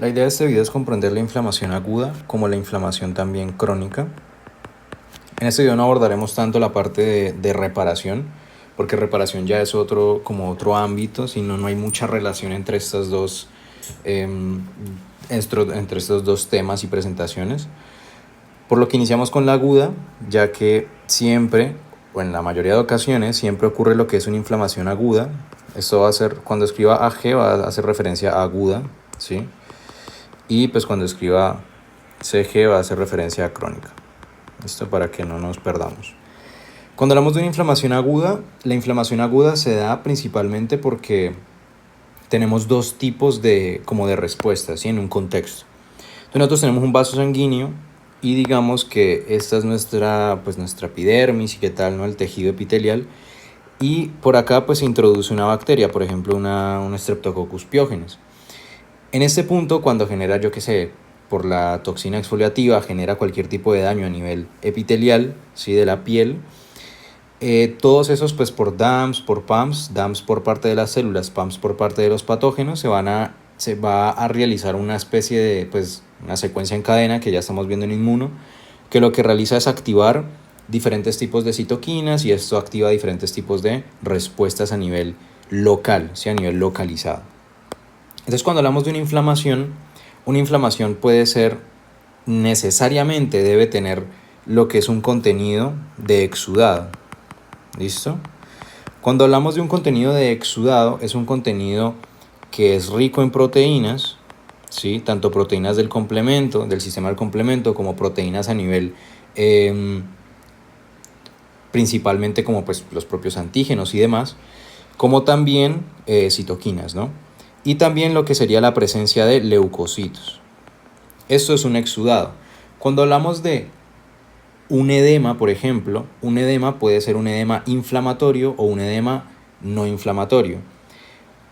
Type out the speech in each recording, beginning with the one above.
La idea de este video es comprender la inflamación aguda como la inflamación también crónica. En este video no abordaremos tanto la parte de reparación, porque reparación ya es como otro ámbito, sino no hay mucha relación entre entre estos dos temas y presentaciones. Por lo que iniciamos con la aguda, ya que siempre, o en la mayoría de ocasiones, siempre ocurre lo que es una inflamación aguda. Esto va a ser, cuando escriba AG va a hacer referencia a aguda, ¿sí? Y pues cuando escriba CG va a hacer referencia a crónica. Esto para que no nos perdamos. Cuando hablamos de una inflamación aguda, la inflamación aguda se da principalmente porque tenemos dos tipos de respuestas, ¿sí? En un contexto. Entonces nosotros tenemos un vaso sanguíneo y digamos que esta es nuestra epidermis y qué tal, ¿no? El tejido epitelial. Y por acá pues se introduce una bacteria, por ejemplo un Streptococcus pyogenes. En este punto, cuando genera, por la toxina exfoliativa, genera cualquier tipo de daño a nivel epitelial, ¿sí? De la piel, todos esos pues por DAMPs, por PAMPs, DAMPs por parte de las células, PAMPs por parte de los patógenos, se va a realizar una especie de, una secuencia en cadena que ya estamos viendo en Inmuno, que lo que realiza es activar diferentes tipos de citoquinas y esto activa diferentes tipos de respuestas a nivel local, ¿sí? A nivel localizado. Entonces, cuando hablamos de una inflamación puede ser necesariamente, debe tener lo que es un contenido de exudado. ¿Listo? Cuando hablamos de un contenido de exudado, es un contenido que es rico en proteínas, ¿sí? Tanto proteínas del complemento, del sistema del complemento, como proteínas a nivel, principalmente como pues los propios antígenos y demás, como también citoquinas, ¿no? Y también lo que sería la presencia de leucocitos. Esto es un exudado. Cuando hablamos de un edema, por ejemplo, un edema puede ser un edema inflamatorio o un edema no inflamatorio.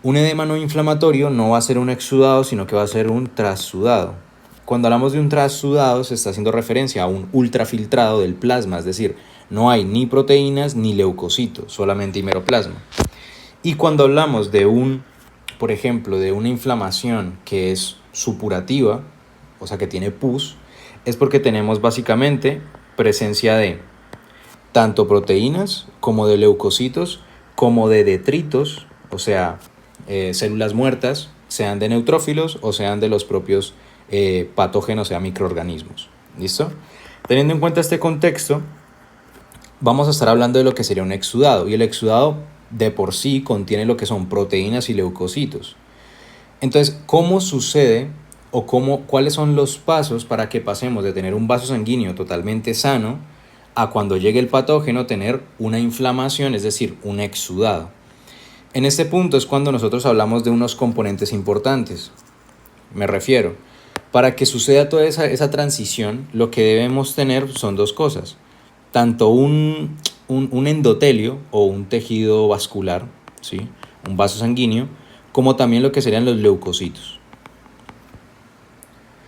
Un edema no inflamatorio no va a ser un exudado, sino que va a ser un transudado. Cuando hablamos de un transudado se está haciendo referencia a un ultrafiltrado del plasma, es decir, no hay ni proteínas ni leucocitos, solamente himeroplasma. Y cuando hablamos por ejemplo, de una inflamación que es supurativa, o sea que tiene pus, es porque tenemos básicamente presencia de tanto proteínas como de leucocitos, como de detritos, o sea, células muertas, sean de neutrófilos o sean de los propios patógenos, o sea, microorganismos. ¿Listo? Teniendo en cuenta este contexto, vamos a estar hablando de lo que sería un exudado, y el exudado de por sí contiene lo que son proteínas y leucocitos. Entonces, ¿cómo sucede o cuáles son los pasos para que pasemos de tener un vaso sanguíneo totalmente sano a cuando llegue el patógeno tener una inflamación, es decir, un exudado? En este punto es cuando nosotros hablamos de unos componentes importantes. Me refiero, para que suceda toda esa transición, lo que debemos tener son dos cosas. Tanto un endotelio o un tejido vascular, ¿sí? Un vaso sanguíneo, como también lo que serían los leucocitos.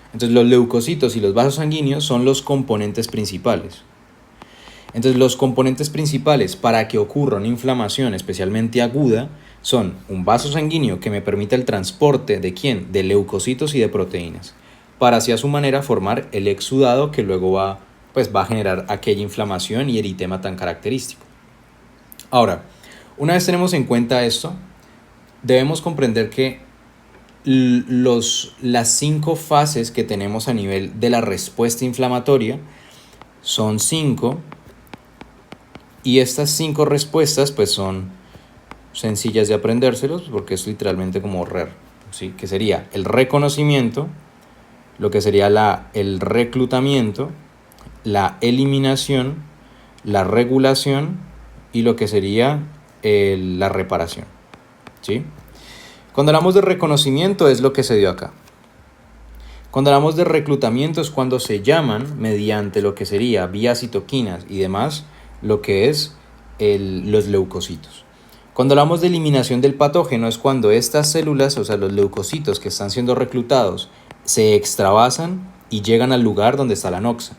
Entonces los leucocitos y los vasos sanguíneos son los componentes principales. Entonces los componentes principales para que ocurra una inflamación especialmente aguda son un vaso sanguíneo que me permita el transporte ¿de quién? De leucocitos y de proteínas, para así a su manera formar el exudado que luego va a generar aquella inflamación y eritema tan característico. Ahora, una vez tenemos en cuenta esto, debemos comprender que las 5 fases que tenemos a nivel de la respuesta inflamatoria son 5, y estas 5 respuestas pues son sencillas de aprendérselos porque es literalmente como ¿sí? Que sería el reconocimiento, lo que sería el reclutamiento, la eliminación, la regulación y lo que sería la reparación, ¿sí? Cuando hablamos de reconocimiento es lo que se dio acá. Cuando hablamos de reclutamiento es cuando se llaman mediante lo que sería vía citoquinas y demás lo que es los leucocitos. Cuando hablamos de eliminación del patógeno es cuando estas células, o sea los leucocitos que están siendo reclutados, se extravasan y llegan al lugar donde está la noxa.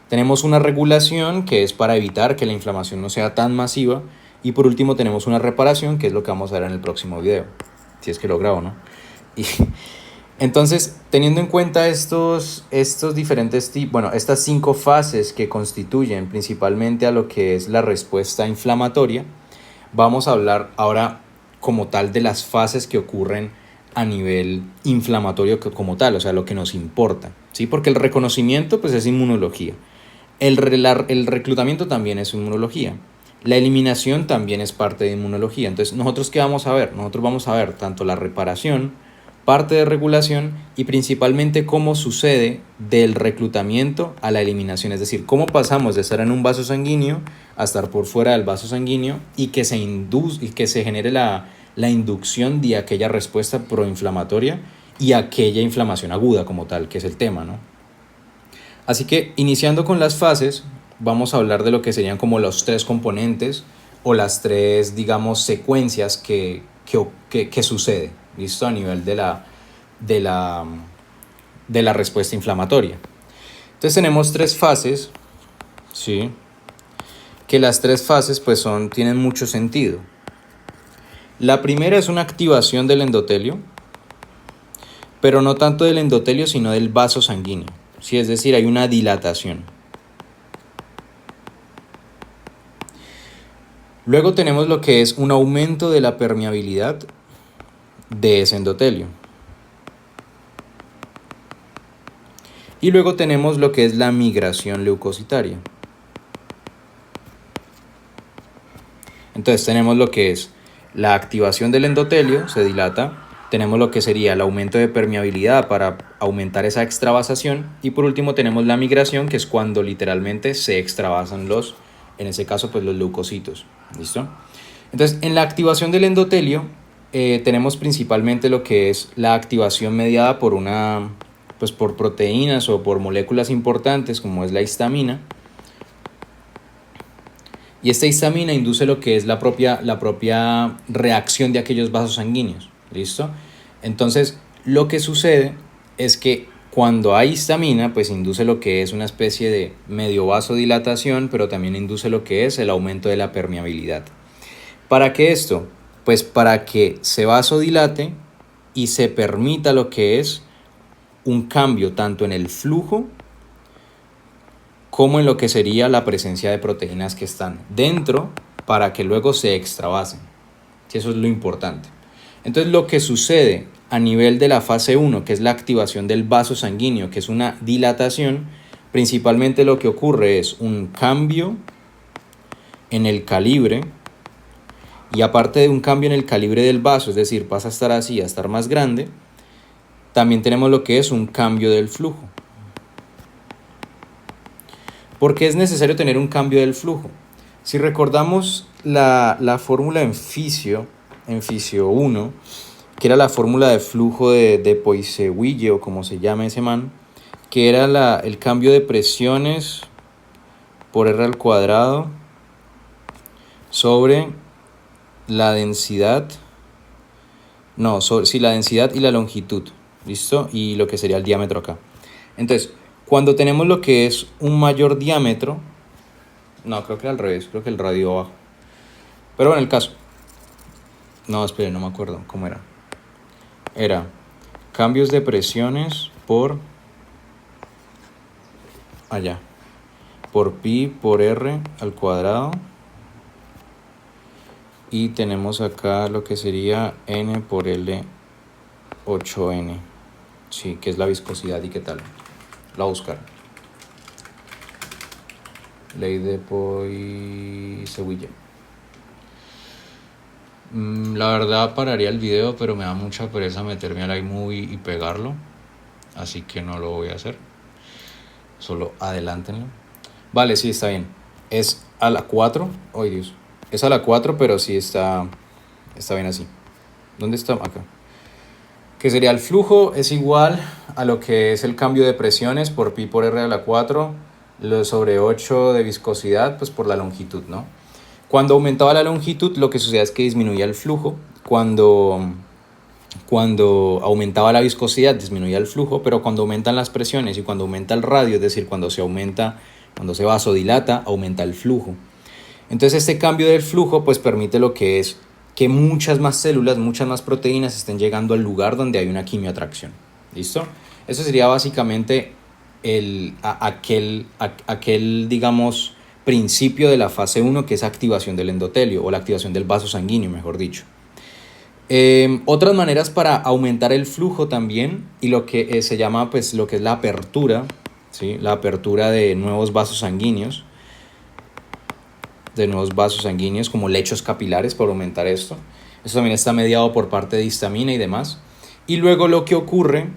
Tenemos una regulación que es para evitar que la inflamación no sea tan masiva, y por último tenemos una reparación que es lo que vamos a ver en el próximo video, si es que lo grabo, ¿no? Entonces, teniendo en cuenta estos diferentes tipos, bueno, estas 5 fases que constituyen principalmente a lo que es la respuesta inflamatoria, vamos a hablar ahora como tal de las fases que ocurren a nivel inflamatorio como tal, o sea, lo que nos importa, ¿sí? Porque el reconocimiento pues es inmunología, el reclutamiento también es inmunología, la eliminación también es parte de inmunología. Entonces, ¿nosotros qué vamos a ver? Nosotros vamos a ver tanto la reparación, parte de regulación y principalmente cómo sucede del reclutamiento a la eliminación, es decir, cómo pasamos de estar en un vaso sanguíneo a estar por fuera del vaso sanguíneo y que se genere la inducción de aquella respuesta proinflamatoria y aquella inflamación aguda como tal, que es el tema, ¿no? Así que iniciando con las fases, vamos a hablar de lo que serían como los 3 componentes o las 3, digamos, secuencias que sucede, ¿listo? A nivel de la, de la respuesta inflamatoria. Entonces tenemos 3 fases, ¿sí? Que las 3 fases pues tienen mucho sentido. La primera es una activación del endotelio, pero no tanto del endotelio, sino del vaso sanguíneo, ¿sí? Es decir, hay una dilatación. Luego tenemos lo que es un aumento de la permeabilidad de ese endotelio. Y luego tenemos lo que es la migración leucocitaria. Entonces tenemos lo que es la activación del endotelio, se dilata. Tenemos lo que sería el aumento de permeabilidad para aumentar esa extravasación. Y por último tenemos la migración, que es cuando literalmente se extravasan en ese caso, pues los leucocitos. ¿Listo? Entonces, en la activación del endotelio tenemos principalmente lo que es la activación mediada por proteínas o por moléculas importantes, como es la histamina. Y esta histamina induce lo que es la propia reacción de aquellos vasos sanguíneos. ¿Listo? Entonces, lo que sucede es que cuando hay histamina, pues induce lo que es una especie de medio vasodilatación, pero también induce lo que es el aumento de la permeabilidad. ¿Para qué esto? Pues para que se vasodilate y se permita lo que es un cambio tanto en el flujo como en lo que sería la presencia de proteínas que están dentro para que luego se extravasen. Eso es lo importante. Entonces, lo que sucede a nivel de la fase 1, que es la activación del vaso sanguíneo, que es una dilatación, principalmente lo que ocurre es un cambio en el calibre, y aparte de un cambio en el calibre del vaso, es decir, pasa a estar así a estar más grande, también tenemos lo que es un cambio del flujo. ¿Por qué es necesario tener un cambio del flujo? Si recordamos la fórmula en fisio 1, que era la fórmula de flujo de Poiseuille, o como se llama ese man, que era el cambio de presiones por R al cuadrado sobre la densidad, la densidad y la longitud, ¿listo? Y lo que sería el diámetro acá. Entonces, cuando tenemos lo que es un mayor diámetro, creo que era al revés, creo que el radio abajo. Pero bueno, el caso. Esperen, no me acuerdo cómo era. Era cambios de presiones por pi por r al cuadrado. Y tenemos acá lo que sería n por l 8n. Sí, que es la viscosidad y qué tal. La voy a buscar. Ley de Poiseuille. La verdad pararía el video, pero me da mucha pereza meterme al iMovie y pegarlo. Así que no lo voy a hacer. Solo adelántenlo. Vale, sí, está bien. Es a la 4. ¡Ay, Dios! Es a la 4, pero sí está bien así. ¿Dónde está? Acá. Que sería el flujo es igual a lo que es el cambio de presiones por pi por r a la 4 sobre 8 de viscosidad, pues por la longitud, ¿no? Cuando aumentaba la longitud, lo que sucedía es que disminuía el flujo. Cuando aumentaba la viscosidad, disminuía el flujo, pero cuando aumentan las presiones y cuando aumenta el radio, es decir, cuando se vasodilata, aumenta el flujo. Entonces, este cambio del flujo pues permite lo que es que muchas más células, muchas más proteínas estén llegando al lugar donde hay una quimioatracción. ¿Listo? Eso sería básicamente aquel, digamos, principio de la fase 1, que es activación del endotelio, o la activación del vaso sanguíneo, mejor dicho. Otras maneras para aumentar el flujo también, y lo que se llama, pues, lo que es la apertura, ¿sí? La apertura de nuevos vasos sanguíneos, como lechos capilares, para aumentar esto. Eso también está mediado por parte de histamina y demás. Y luego lo que ocurre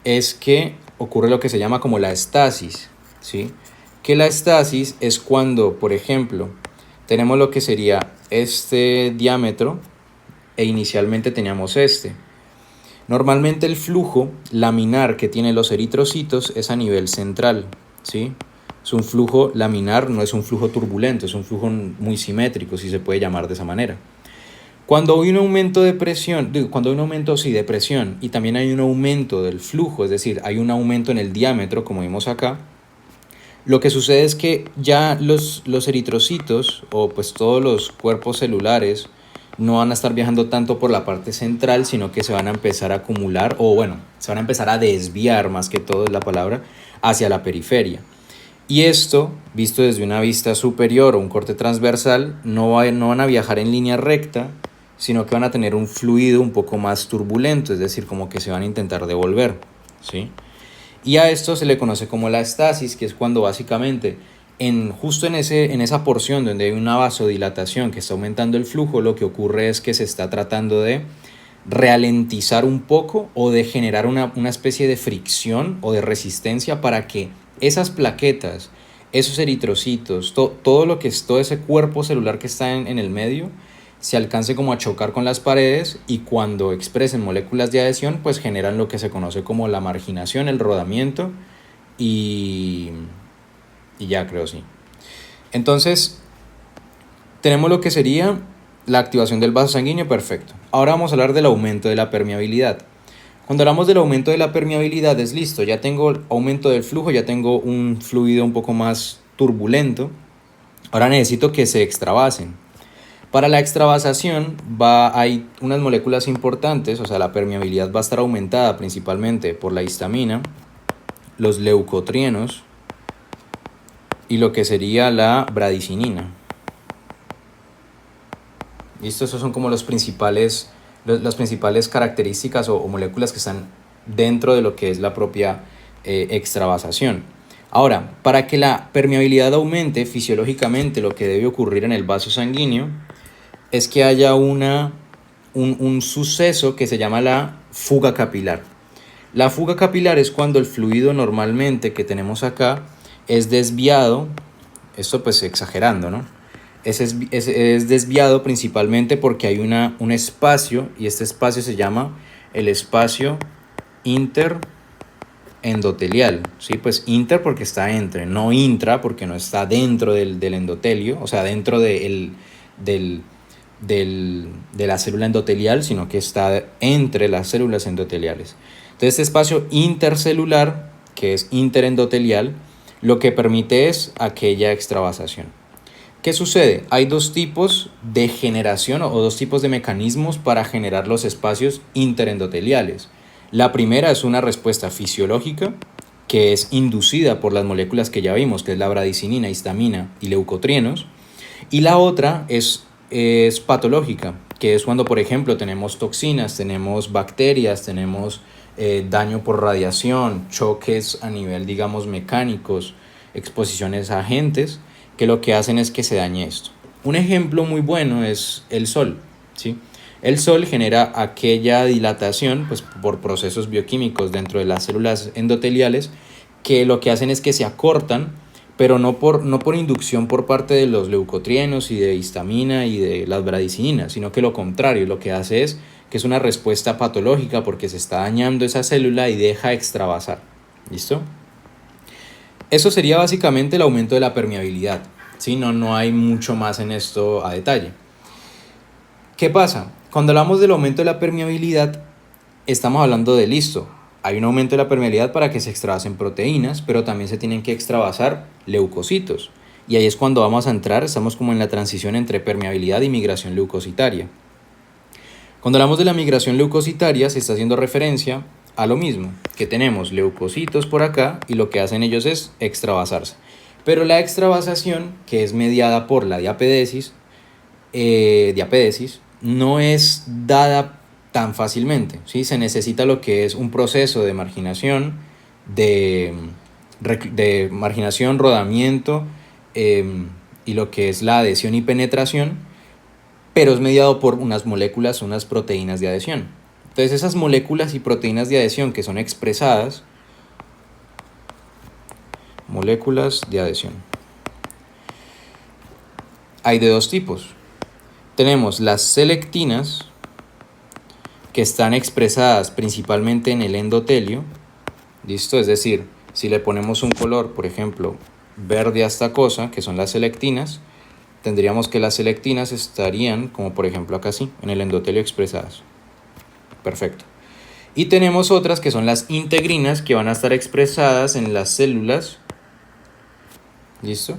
es que ocurre lo que se llama como la estasis, ¿sí? Que la estasis es cuando, por ejemplo, tenemos lo que sería este diámetro e inicialmente teníamos este. Normalmente el flujo laminar que tienen los eritrocitos es a nivel central, ¿sí? Es un flujo laminar, no es un flujo turbulento, es un flujo muy simétrico, si se puede llamar de esa manera. Cuando hay un aumento de presión, de presión, y también hay un aumento del flujo, es decir, hay un aumento en el diámetro, como vimos acá, lo que sucede es que ya los eritrocitos, o pues todos los cuerpos celulares, no van a estar viajando tanto por la parte central, sino que se van a empezar a acumular, o bueno, se van a empezar a desviar, más que todo es la palabra, hacia la periferia. Y esto, visto desde una vista superior o un corte transversal, no van a viajar en línea recta, sino que van a tener un fluido un poco más turbulento, es decir, como que se van a intentar devolver, ¿sí? Y a esto se le conoce como la estasis, que es cuando básicamente justo en esa porción donde hay una vasodilatación que está aumentando el flujo, lo que ocurre es que se está tratando de ralentizar un poco o de generar una especie de fricción o de resistencia para que esas plaquetas, esos eritrocitos, todo ese cuerpo celular que está en el medio, se alcance como a chocar con las paredes, y cuando expresen moléculas de adhesión, pues generan lo que se conoce como la marginación, el rodamiento, y ya creo, sí. Entonces, tenemos lo que sería la activación del vaso sanguíneo, perfecto. Ahora vamos a hablar del aumento de la permeabilidad. Cuando hablamos del aumento de la permeabilidad, es listo, ya tengo aumento del flujo, ya tengo un fluido un poco más turbulento. Ahora necesito que se extravasen. Para la extravasación hay unas moléculas importantes, o sea, la permeabilidad va a estar aumentada principalmente por la histamina, los leucotrienos y lo que sería la bradicinina. ¿Listo? Esos son como las principales características o moléculas que están dentro de lo que es la propia extravasación. Ahora, para que la permeabilidad aumente fisiológicamente, lo que debe ocurrir en el vaso sanguíneo es que haya un suceso que se llama la fuga capilar. La fuga capilar es cuando el fluido normalmente que tenemos acá es desviado, esto pues exagerando, ¿no? Es desviado principalmente porque hay un espacio, y este espacio se llama el espacio interendotelial, ¿sí? Pues inter porque está entre, no intra porque no está dentro del endotelio, o sea, dentro de la célula endotelial, sino que está entre las células endoteliales. Entonces, este espacio intercelular, que es interendotelial, lo que permite es aquella extravasación. ¿Qué sucede? Hay dos tipos de generación o dos tipos de mecanismos para generar los espacios interendoteliales. La primera es una respuesta fisiológica, que es inducida por las moléculas que ya vimos, que es la bradicinina, histamina y leucotrienos. Y la otra es patológica, que es cuando, por ejemplo, tenemos toxinas, tenemos bacterias, tenemos daño por radiación, choques a nivel, digamos, mecánicos, exposiciones a agentes, que lo que hacen es que se dañe esto. Un ejemplo muy bueno es el sol, ¿sí? El sol genera aquella dilatación, pues, por procesos bioquímicos dentro de las células endoteliales, que lo que hacen es que se acortan, pero no por inducción por parte de los leucotrienos y de histamina y de las bradicininas, sino que lo contrario, lo que hace es que es una respuesta patológica porque se está dañando esa célula y deja extravasar. ¿Listo? Eso sería básicamente el aumento de la permeabilidad, ¿sí? No hay mucho más en esto a detalle. ¿Qué pasa? Cuando hablamos del aumento de la permeabilidad, estamos hablando de listo. Hay un aumento de la permeabilidad para que se extravasen proteínas, pero también se tienen que extravasar leucocitos. Y ahí es cuando vamos a entrar, estamos como en la transición entre permeabilidad y migración leucocitaria. Cuando hablamos de la migración leucocitaria, se está haciendo referencia a lo mismo, que tenemos leucocitos por acá y lo que hacen ellos es extravasarse. Pero la extravasación, que es mediada por la diapedesis, no es dada tan fácilmente, ¿sí? Se necesita lo que es un proceso de marginación, de marginación, rodamiento, y lo que es la adhesión y penetración, pero es mediado por unas moléculas, unas proteínas de adhesión. Entonces esas moléculas y proteínas de adhesión que son expresadas, moléculas de adhesión, hay de dos tipos. Tenemos las selectinas, que están expresadas principalmente en el endotelio, ¿listo? Es decir, si le ponemos un color, por ejemplo, verde a esta cosa, que son las selectinas, tendríamos que las selectinas estarían, como por ejemplo acá sí, en el endotelio expresadas. Perfecto. Y tenemos otras que son las integrinas, que van a estar expresadas en las células, ¿listo?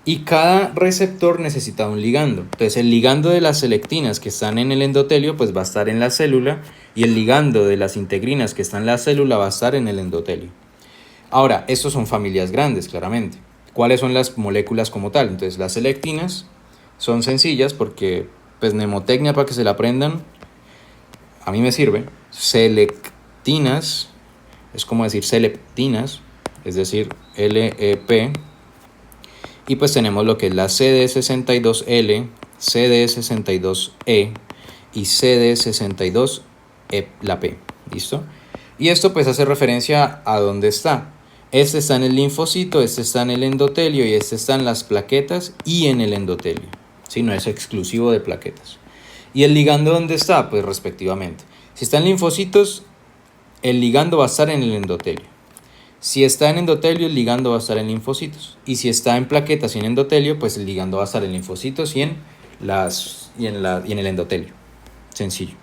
Y cada receptor necesita un ligando. Entonces el ligando de las selectinas que están en el endotelio pues va a estar en la célula, y el ligando de las integrinas que están en la célula va a estar en el endotelio. Ahora, estos son familias grandes, claramente. ¿Cuáles son las moléculas como tal? Entonces las selectinas son sencillas porque, pues, mnemotecnia para que se la aprendan, a mí me sirve. Selectinas es como decir seleptinas, es decir, LEP. Y pues tenemos lo que es la CD62L, CD62E y CD62E, la P. ¿Listo? Y esto pues hace referencia a dónde está. Este está en el linfocito, este está en el endotelio y este está en las plaquetas y en el endotelio. ¿Sí? No es exclusivo de plaquetas. ¿Y el ligando dónde está? Pues respectivamente. Si está en linfocitos, el ligando va a estar en el endotelio. Si está en endotelio, el ligando va a estar en linfocitos. Y si está en plaquetas y en endotelio, pues el ligando va a estar en linfocitos y en el endotelio. Sencillo.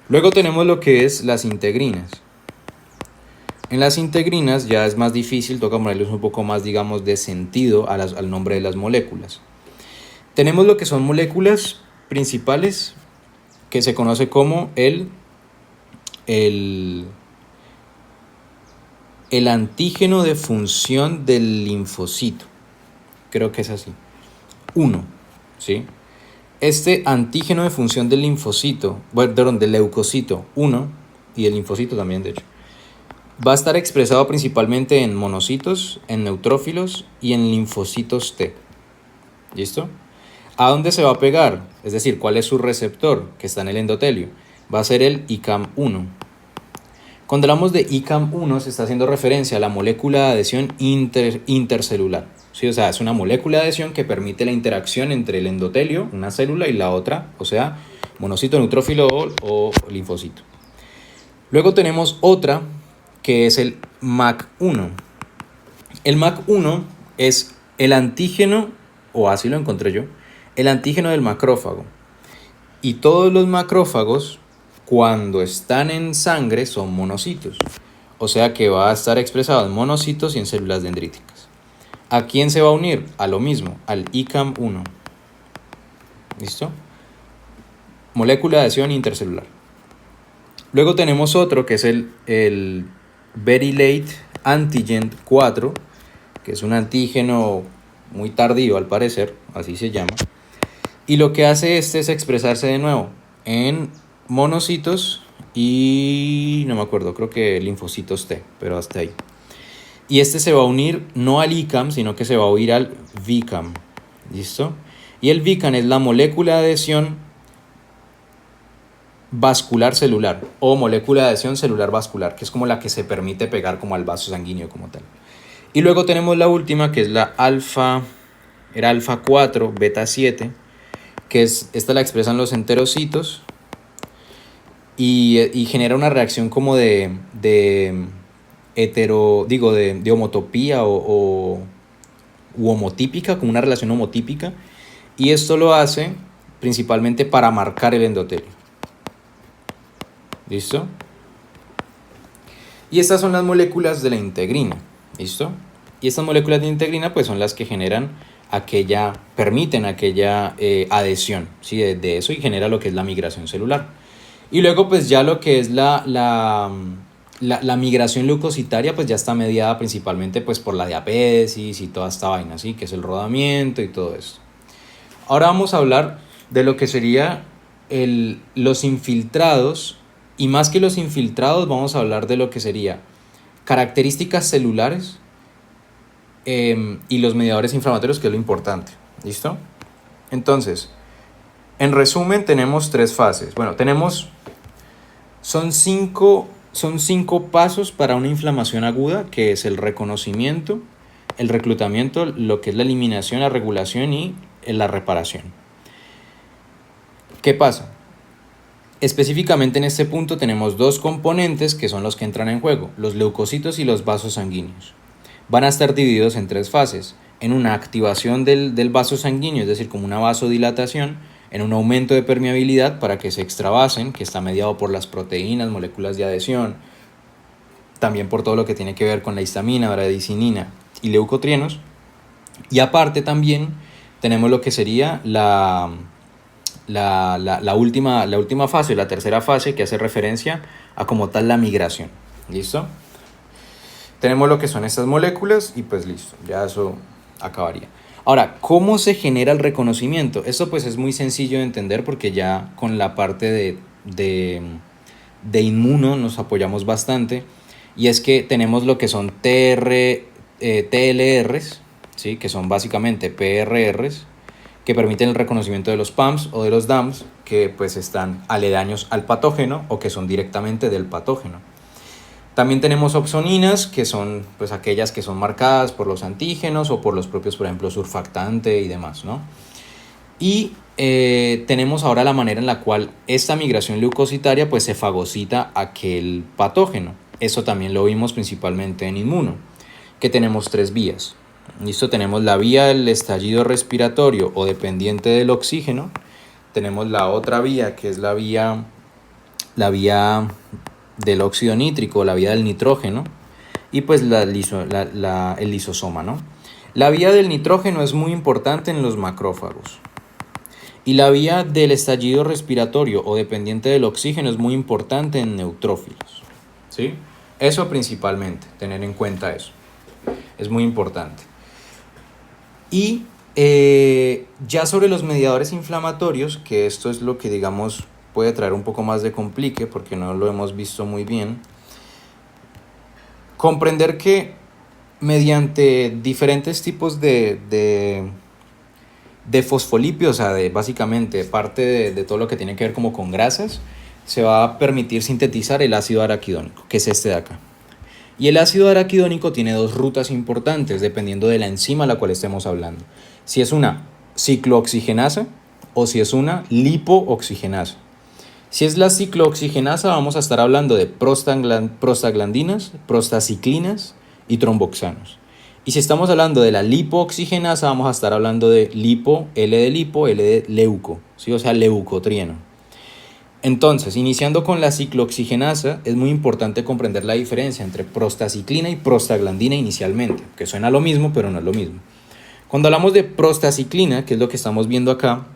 Luego tenemos lo que es las integrinas. En las integrinas ya es más difícil, toca ponerles un poco más, digamos, de sentido al nombre de las moléculas. Tenemos lo que son moléculas principales, que se conoce como el antígeno de función del linfocito. Creo que es así. 1, ¿sí? Este antígeno de función del linfocito, del leucocito 1, y el linfocito también, de hecho, va a estar expresado principalmente en monocitos, en neutrófilos y en linfocitos T. ¿Listo? ¿A dónde se va a pegar? Es decir, ¿cuál es su receptor que está en el endotelio? Va a ser el ICAM1. Cuando hablamos de ICAM1 se está haciendo referencia a la molécula de adhesión intercelular. ¿Sí? O sea, es una molécula de adhesión que permite la interacción entre el endotelio, una célula, y la otra, o sea, monocito, neutrófilo o linfocito. Luego tenemos otra que es el MAC1. El MAC1 es el antígeno, o así lo encontré yo, el antígeno del macrófago. Y todos los macrófagos, cuando están en sangre, son monocitos. O sea que va a estar expresado en monocitos y en células dendríticas. ¿A quién se va a unir? A lo mismo, al ICAM1. ¿Listo? Molécula de adhesión intercelular. Luego tenemos otro que es el Very Late Antigen 4, que es un antígeno muy tardío al parecer, así se llama. Y lo que hace es expresarse de nuevo en monocitos y no me acuerdo, creo que linfocitos T, pero hasta ahí. Y se va a unir no al ICAM, sino que se va a unir al VICAM. ¿Listo? Y el VICAM es la molécula de adhesión vascular celular o molécula de adhesión celular vascular, que es como la que se permite pegar como al vaso sanguíneo como tal. Y luego tenemos la última, que es la alfa 4, beta 7, que esta la expresan los enterocitos y genera una reacción como de homotopía u homotípica, como una relación homotípica, y esto lo hace principalmente para marcar el endotelio. ¿Listo? Y estas son las moléculas de la integrina. ¿Listo? Y estas moléculas de integrina pues son las que permiten aquella adhesión, ¿sí? de eso, y genera lo que es la migración celular. Y luego pues ya lo que es la la migración leucocitaria pues ya está mediada principalmente pues por la diapesis y toda esta vaina, ¿sí? Que es el rodamiento y todo esto. Ahora vamos a hablar de lo que sería los infiltrados, y más que los infiltrados vamos a hablar de lo que sería características celulares y los mediadores inflamatorios, que es lo importante. ¿Listo? Entonces, en resumen tenemos tres fases. Bueno, son cinco pasos para una inflamación aguda, que es el reconocimiento, el reclutamiento, lo que es la eliminación, la regulación y la reparación. ¿Qué pasa? Específicamente en este punto tenemos dos componentes que son los que entran en juego, los leucocitos y los vasos sanguíneos. Van a estar divididos en tres fases, en una activación del vaso sanguíneo, es decir, como una vasodilatación, en un aumento de permeabilidad para que se extravasen, que está mediado por las proteínas, moléculas de adhesión, también por todo lo que tiene que ver con la histamina, bradicininina y leucotrienos. Y aparte también tenemos lo que sería la última fase, la tercera fase, que hace referencia a como tal la migración. ¿Listo? Tenemos lo que son estas moléculas y pues listo, ya eso acabaría. Ahora, ¿cómo se genera el reconocimiento? Esto pues es muy sencillo de entender porque ya con la parte de inmuno nos apoyamos bastante, y es que tenemos lo que son TLRs, ¿sí? Que son básicamente PRRs, que permiten el reconocimiento de los PAMs o de los DAMs, que pues están aledaños al patógeno o que son directamente del patógeno. También tenemos opsoninas, que son pues aquellas que son marcadas por los antígenos o por los propios, por ejemplo, surfactante y demás, ¿no? Y tenemos ahora la manera en la cual esta migración leucocitaria pues se fagocita aquel patógeno. Eso también lo vimos principalmente en inmuno, que tenemos tres vías. ¿Listo? Tenemos la vía del estallido respiratorio o dependiente del oxígeno. Tenemos la otra vía, que es la vía del óxido nítrico, la vía del nitrógeno, y pues el lisosoma, ¿no? La vía del nitrógeno es muy importante en los macrófagos. Y la vía del estallido respiratorio o dependiente del oxígeno es muy importante en neutrófilos, ¿sí? Eso principalmente, tener en cuenta eso. Es muy importante. Y ya sobre los mediadores inflamatorios, que esto es lo que digamos puede traer un poco más de complique porque no lo hemos visto muy bien, comprender que mediante diferentes tipos de fosfolípidos, o sea, básicamente parte de todo lo que tiene que ver como con grasas, se va a permitir sintetizar el ácido araquidónico, que es este de acá. Y el ácido araquidónico tiene dos rutas importantes dependiendo de la enzima a la cual estemos hablando. Si es una ciclooxigenasa o si es una lipooxigenasa. Si es la ciclooxigenasa vamos a estar hablando de prostaglandinas, prostaciclinas y tromboxanos. Y si estamos hablando de la lipooxigenasa vamos a estar hablando de lipo, L de leuco, ¿sí? O sea, leucotrieno. Entonces, iniciando con la ciclooxigenasa, es muy importante comprender la diferencia entre prostaciclina y prostaglandina inicialmente, que suena lo mismo, pero no es lo mismo. Cuando hablamos de prostaciclina, que es lo que estamos viendo acá,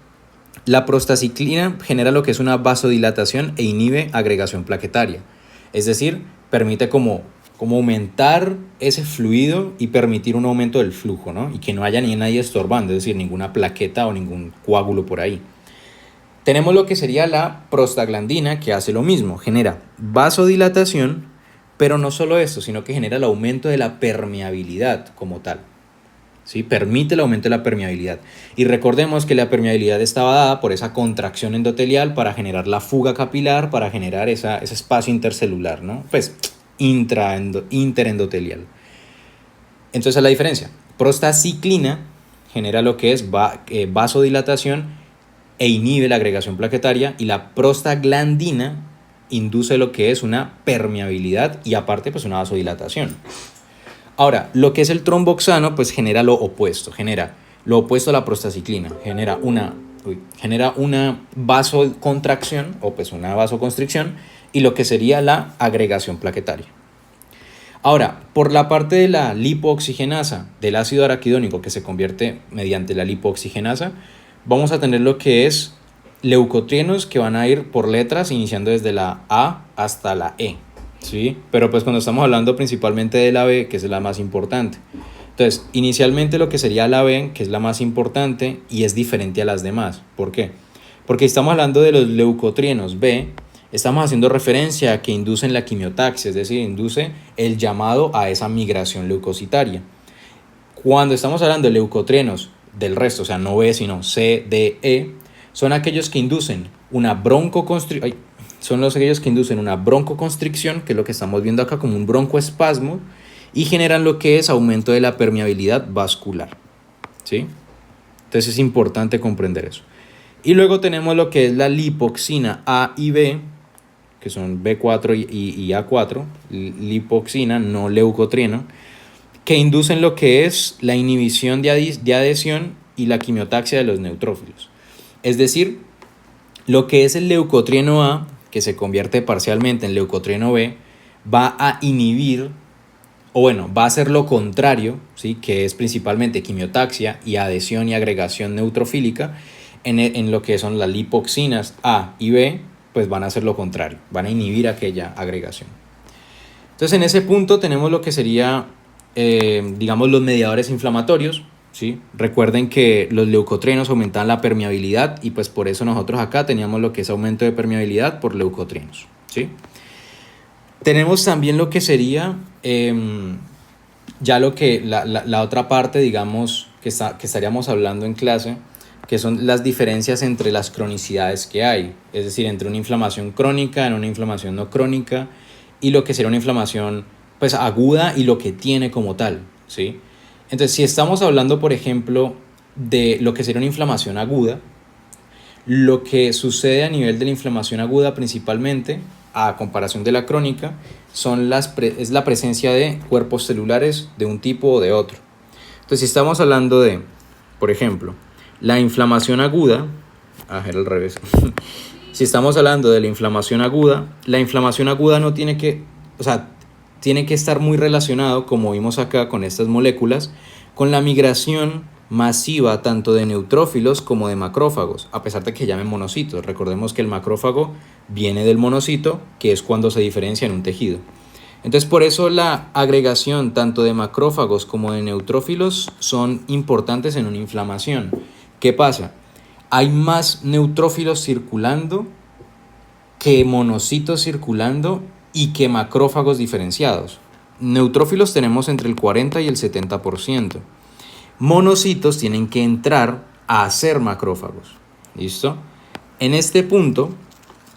la prostaciclina genera lo que es una vasodilatación e inhibe agregación plaquetaria. Es decir, permite como aumentar ese fluido y permitir un aumento del flujo, ¿no? Y que no haya ni nadie estorbando, es decir, ninguna plaqueta o ningún coágulo por ahí. Tenemos lo que sería la prostaglandina, que hace lo mismo, genera vasodilatación, pero no solo esto, sino que genera el aumento de la permeabilidad como tal. ¿Sí? Permite el aumento de la permeabilidad. Y recordemos que la permeabilidad estaba dada por esa contracción endotelial para generar la fuga capilar, para generar ese espacio intercelular, ¿no? Pues interendotelial. Entonces la diferencia. Prostaciclina genera lo que es vasodilatación e inhibe la agregación plaquetaria, y la prostaglandina induce lo que es una permeabilidad y aparte pues una vasodilatación. Ahora, lo que es el tromboxano pues genera lo opuesto a la prostaciclina, genera una vasocontracción o pues una vasoconstricción y lo que sería la agregación plaquetaria. Ahora, por la parte de la lipooxigenasa del ácido araquidónico que se convierte mediante la lipooxigenasa, vamos a tener lo que es leucotrienos que van a ir por letras iniciando desde la A hasta la E. ¿sí? Pero pues cuando estamos hablando principalmente de la B, que es la más importante. Entonces, inicialmente lo que sería la B, que es la más importante y es diferente a las demás. ¿Por qué? Porque estamos hablando de los leucotrienos B, estamos haciendo referencia a que inducen la quimiotaxia, es decir, induce el llamado a esa migración leucocitaria. Cuando estamos hablando de leucotrienos del resto, o sea, no B, sino C, D, E, son aquellos que inducen una broncoconstricción, son aquellos que inducen una broncoconstricción, que es lo que estamos viendo acá como un broncoespasmo, y generan lo que es aumento de la permeabilidad vascular, ¿sí? Entonces es importante comprender eso. Y luego tenemos lo que es la lipoxina A y B, que son B4 y A4, lipoxina, no leucotrieno, que inducen lo que es la inhibición de adhesión y la quimiotaxia de los neutrófilos. Es decir, lo que es el leucotrieno A, que se convierte parcialmente en leucotrieno B, va a inhibir, o bueno, va a hacer lo contrario, ¿sí? Que es principalmente quimiotaxia y adhesión y agregación neutrofílica, en lo que son las lipoxinas A y B, pues van a hacer lo contrario, van a inhibir aquella agregación. Entonces en ese punto tenemos lo que sería, digamos, los mediadores inflamatorios, ¿sí? Recuerden que los leucotrienos aumentan la permeabilidad y pues por eso nosotros acá teníamos lo que es aumento de permeabilidad por leucotrienos, ¿sí? Tenemos también lo que sería ya lo que la otra parte, digamos, que estaríamos hablando en clase, que son las diferencias entre las cronicidades que hay, es decir, entre una inflamación crónica y una inflamación no crónica, y lo que sería una inflamación pues aguda y lo que tiene como tal, ¿sí? Entonces, si estamos hablando, por ejemplo, de lo que sería una inflamación aguda, lo que sucede a nivel de la inflamación aguda principalmente, a comparación de la crónica, es la presencia de cuerpos celulares de un tipo o de otro. Entonces, si estamos hablando de, por ejemplo, la inflamación aguda, era al revés. Si estamos hablando de la inflamación aguda no tiene que, o sea, tiene que estar muy relacionado, como vimos acá con estas moléculas, con la migración masiva tanto de neutrófilos como de macrófagos, a pesar de que llamen monocitos. Recordemos que el macrófago viene del monocito, que es cuando se diferencia en un tejido. Entonces, por eso la agregación tanto de macrófagos como de neutrófilos son importantes en una inflamación. ¿Qué pasa? Hay más neutrófilos circulando que monocitos circulando y que macrófagos diferenciados. Neutrófilos tenemos entre el 40 y el 70%. Monocitos tienen que entrar a hacer macrófagos. ¿Listo? En este punto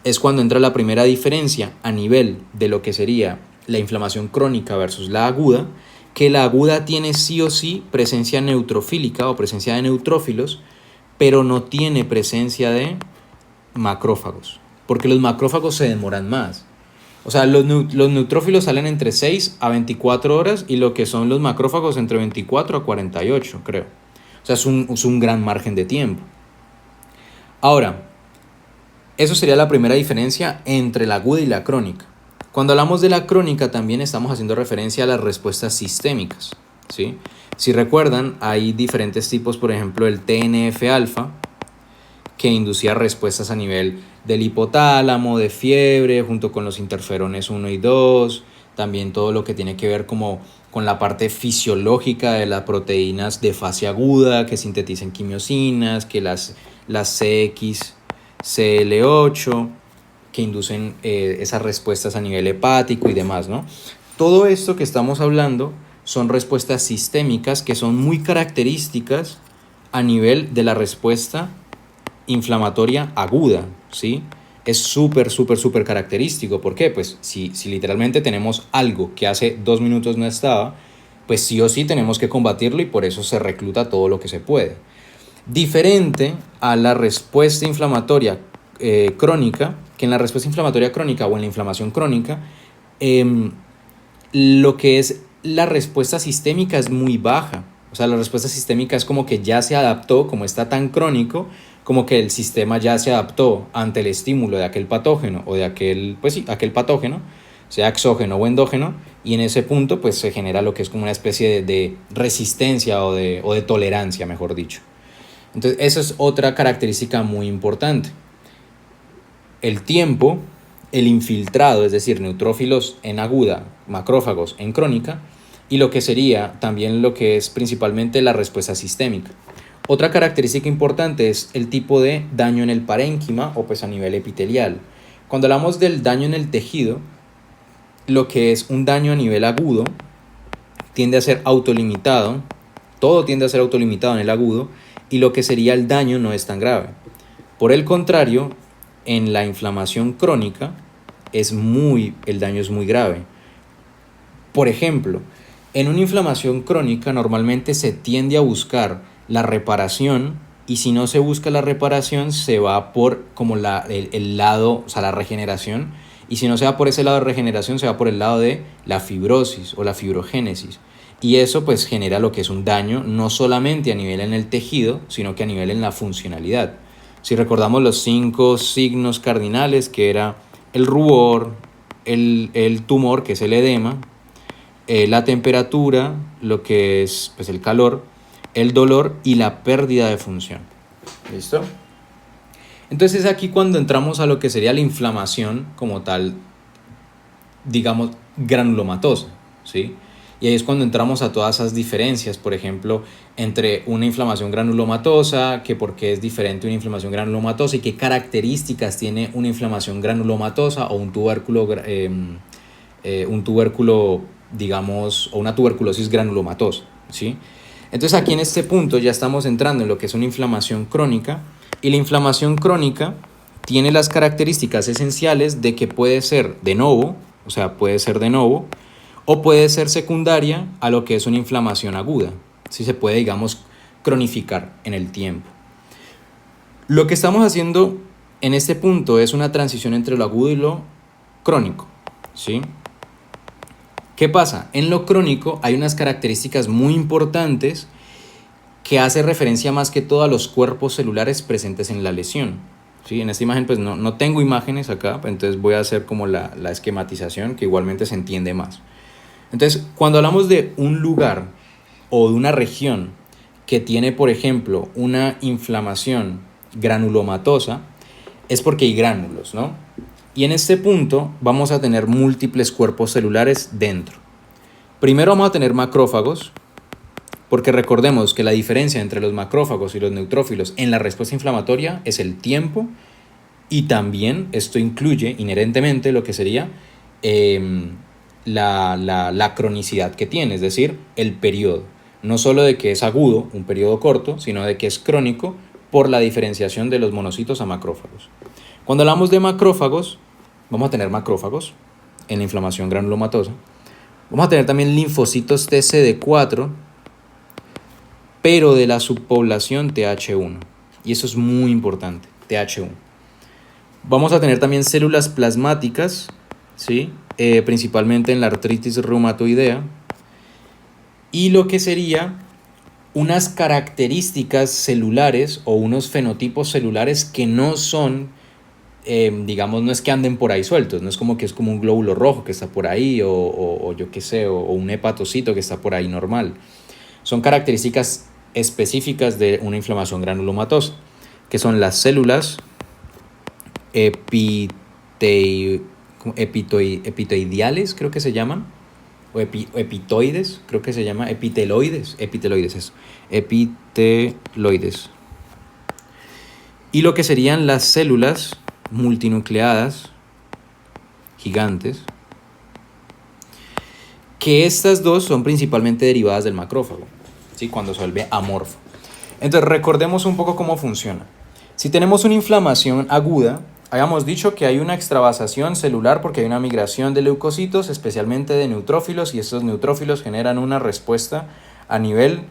es cuando entra la primera diferencia a nivel de lo que sería la inflamación crónica versus la aguda, que la aguda tiene sí o sí presencia neutrofílica o presencia de neutrófilos, pero no tiene presencia de macrófagos, porque los macrófagos se demoran más. O sea, los neutrófilos salen entre 6 a 24 horas y lo que son los macrófagos entre 24 a 48, creo. O sea, es un gran margen de tiempo. Ahora, eso sería la primera diferencia entre la aguda y la crónica. Cuando hablamos de la crónica también estamos haciendo referencia a las respuestas sistémicas, ¿sí? Si recuerdan, hay diferentes tipos, por ejemplo, el TNF-alfa, que inducía respuestas a nivel del hipotálamo, de fiebre, junto con los interferones 1 y 2, también todo lo que tiene que ver como con la parte fisiológica de las proteínas de fase aguda que sintetizan quimiosinas, que las CXCL8, que inducen esas respuestas a nivel hepático y demás, ¿no? Todo esto que estamos hablando son respuestas sistémicas que son muy características a nivel de la respuesta inflamatoria aguda, ¿sí? Es súper característico. ¿Por qué? Pues si literalmente tenemos algo que hace 2 minutos no estaba, pues sí o sí tenemos que combatirlo y por eso se recluta todo lo que se puede. Diferente a la respuesta inflamatoria crónica, que en la respuesta inflamatoria crónica o en la inflamación crónica, lo que es la respuesta sistémica es muy baja. O sea, la respuesta sistémica es como que ya se adaptó, como está tan crónico, como que el sistema ya se adaptó ante el estímulo de aquel patógeno o de aquel patógeno, sea exógeno o endógeno, y en ese punto pues se genera lo que es como una especie de resistencia o de tolerancia, mejor dicho. Entonces, esa es otra característica muy importante. El tiempo el infiltrado, es decir, neutrófilos en aguda, macrófagos en crónica, y lo que sería también lo que es principalmente la respuesta sistémica. Otra característica importante es el tipo de daño en el parénquima o pues a nivel epitelial. Cuando hablamos del daño en el tejido, lo que es un daño a nivel agudo tiende a ser autolimitado, todo tiende a ser autolimitado en el agudo, y lo que sería el daño no es tan grave. Por el contrario, en la inflamación crónica el daño es muy grave. Por ejemplo, en una inflamación crónica normalmente se tiende a buscar la reparación, y si no se busca la reparación se va por como el lado, o sea, la regeneración, y si no se va por ese lado de regeneración se va por el lado de la fibrosis o la fibrogénesis, y eso pues genera lo que es un daño no solamente a nivel en el tejido, sino que a nivel en la funcionalidad. Si recordamos los 5 signos cardinales, que era el rubor, el tumor, que es el edema, la temperatura, lo que es pues, el calor, el dolor y la pérdida de función. ¿Listo? Entonces es aquí cuando entramos a lo que sería la inflamación como tal, digamos, granulomatosa, ¿sí? Y ahí es cuando entramos a todas esas diferencias, por ejemplo, entre una inflamación granulomatosa, que por qué es diferente una inflamación granulomatosa y qué características tiene una inflamación granulomatosa o un tubérculo, digamos, o una tuberculosis granulomatosa, ¿sí? Entonces aquí en este punto ya estamos entrando en lo que es una inflamación crónica, y la inflamación crónica tiene las características esenciales de que puede ser de novo, o puede ser secundaria a lo que es una inflamación aguda. Sí se puede, digamos, cronificar en el tiempo. Lo que estamos haciendo en este punto es una transición entre lo agudo y lo crónico, ¿sí? ¿Qué pasa? En lo crónico hay unas características muy importantes que hace referencia más que todo a los cuerpos celulares presentes en la lesión, ¿sí? En esta imagen pues no tengo imágenes acá, entonces voy a hacer como la esquematización, que igualmente se entiende más. Entonces, cuando hablamos de un lugar o de una región que tiene, por ejemplo, una inflamación granulomatosa, es porque hay gránulos, ¿no? Y en este punto vamos a tener múltiples cuerpos celulares dentro. Primero vamos a tener macrófagos, porque recordemos que la diferencia entre los macrófagos y los neutrófilos en la respuesta inflamatoria es el tiempo, y también esto incluye inherentemente lo que sería la cronicidad que tiene, es decir, el periodo. No solo de que es agudo, un periodo corto, sino de que es crónico por la diferenciación de los monocitos a macrófagos. Cuando hablamos de macrófagos, vamos a tener macrófagos en la inflamación granulomatosa. Vamos a tener también linfocitos TCD4, pero de la subpoblación TH1. Y eso es muy importante, TH1. Vamos a tener también células plasmáticas, ¿sí? Principalmente en la artritis reumatoidea. Y lo que sería unas características celulares o unos fenotipos celulares que no son, digamos, no es que anden por ahí sueltos, no es como que es como un glóbulo rojo que está por ahí o yo qué sé, o un hepatocito que está por ahí normal. Son características específicas de una inflamación granulomatosa, que son las células epitoidiales, creo que se llaman, o epitoides, creo que se llama epiteloides, epiteloides. Y lo que serían las células multinucleadas gigantes, que estas dos son principalmente derivadas del macrófago, ¿sí? Cuando se vuelve amorfo. Entonces recordemos un poco cómo funciona. Si tenemos una inflamación aguda, habíamos dicho que hay una extravasación celular porque hay una migración de leucocitos, especialmente de neutrófilos, y estos neutrófilos generan una respuesta a nivel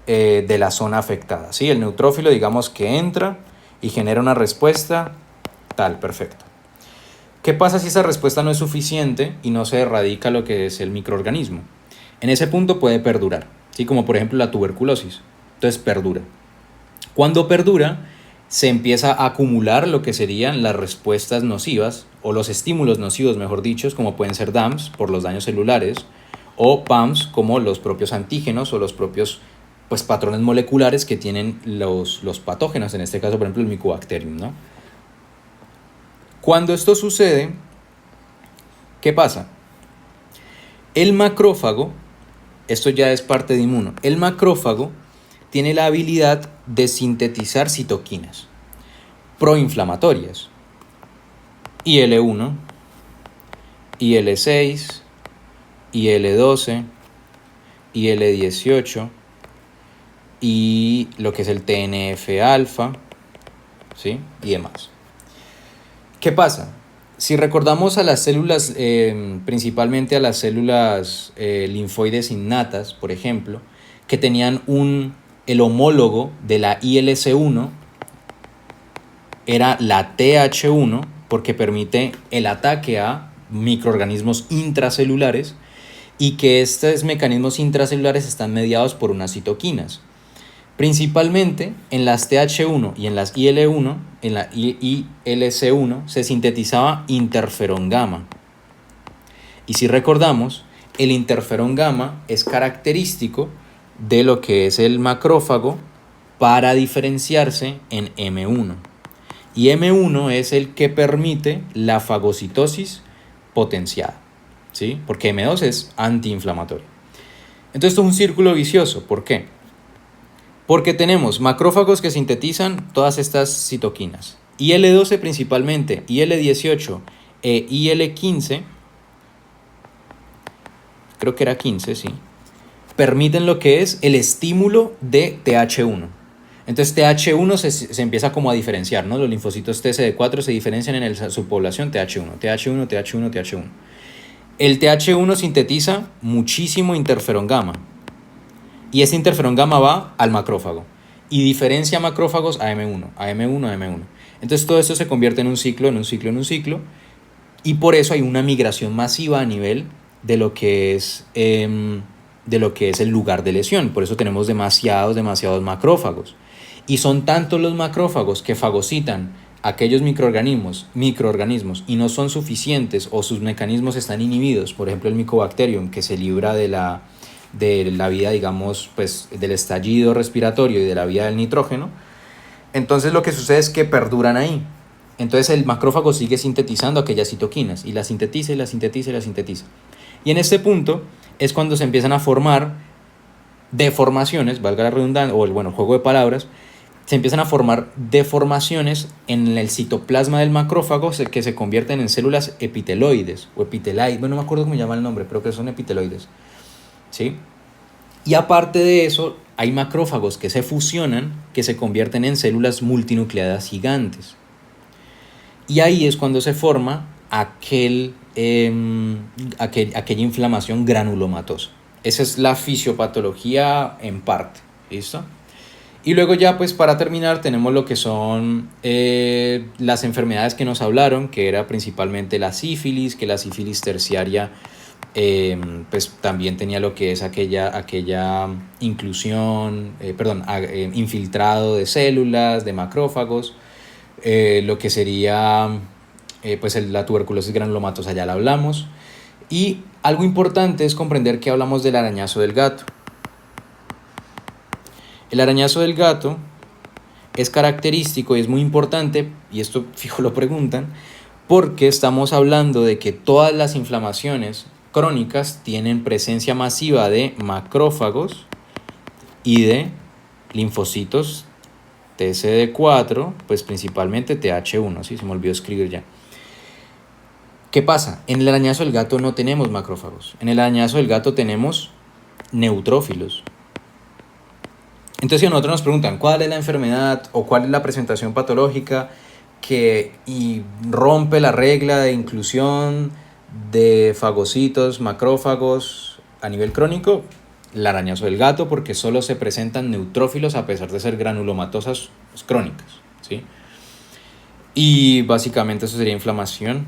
de la zona afectada, ¿sí? El neutrófilo, digamos que entra y genera una respuesta tal, perfecto. ¿Qué pasa si esa respuesta no es suficiente y no se erradica lo que es el microorganismo? En ese punto puede perdurar, ¿sí? Como por ejemplo la tuberculosis. Entonces perdura. Cuando perdura, se empieza a acumular lo que serían las respuestas nocivas, o los estímulos nocivos, mejor dicho, como pueden ser DAMPs por los daños celulares, o PAMPs como los propios antígenos o los propios pues, patrones moleculares que tienen los patógenos, en este caso por ejemplo el Mycobacterium, ¿no? Cuando esto sucede, ¿Qué pasa? El macrófago, esto ya es parte de inmuno, el macrófago tiene la habilidad de sintetizar citoquinas proinflamatorias, IL-1, IL-6, IL-12, IL-18 y lo que es el TNF-alfa, ¿sí? Y demás. ¿Qué pasa? Si recordamos a las células, principalmente a las células linfoides innatas, por ejemplo, que tenían el homólogo de la ILC1, era la TH1, porque permite el ataque a microorganismos intracelulares y que estos mecanismos intracelulares están mediados por unas citoquinas. Principalmente en las TH1 y en las IL-1, en la ILC1, se sintetizaba interferón gamma. Y si recordamos, el interferón gamma es característico de lo que es el macrófago para diferenciarse en M1. Y M1 es el que permite la fagocitosis potenciada, ¿sí? Porque M2 es antiinflamatorio. Entonces esto es un círculo vicioso. ¿Por qué? Porque tenemos macrófagos que sintetizan todas estas citoquinas. IL-12 principalmente, IL-18 e IL-15, creo que era 15, sí, permiten lo que es el estímulo de TH1. Entonces TH1 se empieza como a diferenciar, ¿no? Los linfocitos TCD4 se diferencian en la subpoblación TH1, TH1, TH1, TH1. El TH1 sintetiza muchísimo interferón gamma. Y ese interferón gamma va al macrófago y diferencia macrófagos a M1, a M1, a M1. Entonces todo esto se convierte en un ciclo, en un ciclo, en un ciclo. Y por eso hay una migración masiva a nivel de lo que es el lugar de lesión. Por eso tenemos demasiados macrófagos. Y son tantos los macrófagos que fagocitan aquellos microorganismos y no son suficientes o sus mecanismos están inhibidos. Por ejemplo, el Mycobacterium, que se libra de la vida, digamos, pues del estallido respiratorio y de la vida del nitrógeno. Entonces lo que sucede es que perduran ahí. Entonces el macrófago sigue sintetizando aquellas citoquinas y las sintetiza y las sintetiza y las sintetiza. Y en este punto es cuando se empiezan a formar deformaciones, valga la redundancia, o el juego de palabras, se empiezan a formar deformaciones en el citoplasma del macrófago que se convierten en células epiteloides o epiteliales, no me acuerdo cómo se llama el nombre, pero que son epiteloides, ¿sí? Y aparte de eso, hay macrófagos que se fusionan, que se convierten en células multinucleadas gigantes. Y ahí es cuando se forma aquella inflamación granulomatosa. Esa es la fisiopatología en parte, ¿listo? Y luego ya pues para terminar tenemos lo que son las enfermedades que nos hablaron, que era principalmente la sífilis, que la sífilis terciaria pues también tenía lo que es aquella inclusión, infiltrado de células, de macrófagos, lo que sería pues la tuberculosis granulomatosa, ya la hablamos. Y algo importante es comprender que hablamos del arañazo del gato. El arañazo del gato es característico y es muy importante, y esto fijo lo preguntan, porque estamos hablando de que todas las inflamaciones crónicas tienen presencia masiva de macrófagos y de linfocitos TCD4, pues principalmente TH1, ¿sí? Se me olvidó escribir ya. ¿Qué pasa? En el arañazo del gato no tenemos macrófagos. En el arañazo del gato tenemos neutrófilos. Entonces, si a nosotros nos preguntan cuál es la enfermedad o cuál es la presentación patológica que rompe la regla de inclusión de fagocitos, macrófagos a nivel crónico, el arañazo del gato, porque solo se presentan neutrófilos a pesar de ser granulomatosas crónicas, ¿sí? Y básicamente eso sería inflamación